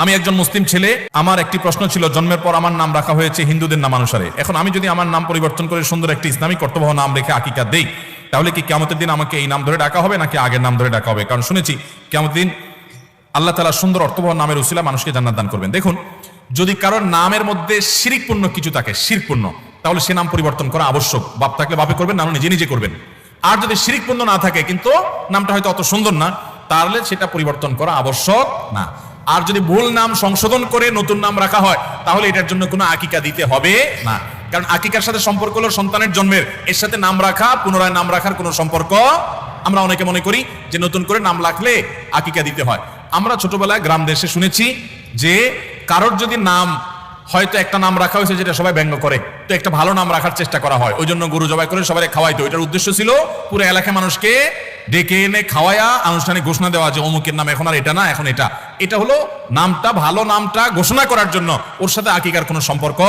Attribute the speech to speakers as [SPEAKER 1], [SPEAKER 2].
[SPEAKER 1] আমি একজন মুসলিম ছেলে, আমার একটি প্রশ্ন ছিল, জন্মের পর আমার নাম রাখা হয়েছে হিন্দুদের নাম অনুসারে। এখন আমি যদি আমার নাম পরিবর্তন করে সুন্দর একটি ইসলামিক কর্তব্য নাম রেখে আকিকা দেই, তাহলে কি কিয়ামতের দিন আমাকে এই নাম ধরে ডাকা হবে নাকি আগের নাম ধরে ডাকা হবে? কারণ শুনেছি কিয়ামতের দিন আল্লাহ তাআলা সুন্দর অর্থবহ নামের উসিলা মানুষকে জান্নাত দান করবেন। দেখুন, যদি কারোর নামের মধ্যে শিরকপূর্ণ কিছু থাকে, শিরকপূর্ণ, তাহলে সে নাম পরিবর্তন করা আবশ্যক। বাপ থাকলে বাপে করবেন, না নিজে নিজে করবেন। আর যদি শিরকপূর্ণ না থাকে কিন্তু নামটা হয়তো অত সুন্দর না, তাহলে সেটা পরিবর্তন করা আবশ্যক না। আর যদি ভুল নাম সংশোধন করে নতুন নাম রাখা হয়, তাহলে এটার জন্য কোনো আকিকা দিতে হবে না। কারণ আকিকার সাথে সম্পর্ক হলো সন্তানের জন্মের, এর সাথে নাম রাখা, পুনরায় নাম রাখার কোনো সম্পর্ক। আমরা অনেকে মনে করি যে নতুন করে নাম রাখলে আকিকা দিতে হয়। আমরা ছোটবেলায় গ্রাম দেশে শুনেছি যে কারোর যদি নাম, হয়তো একটা নাম রাখা হয়েছে যেটা সবাই ব্যঙ্গ করে, তো একটা ভালো নাম রাখার চেষ্টা করা হয়, ওই জন্য গরু জবাই করে সবাই খাওয়াইতো। এটার উদ্দেশ্য ছিল পুরো এলাকায় মানুষকে ডেকে এনে খাওয়ায়া আনুষ্ঠানিক ঘোষণা দেওয়া যে অমুকের নাম এখন আর এটা না, এখন এটা। এটা হলো নামটা, ভালো নামটা ঘোষণা করার জন্য, ওর সাথে আকিকার কোনো সম্পর্ক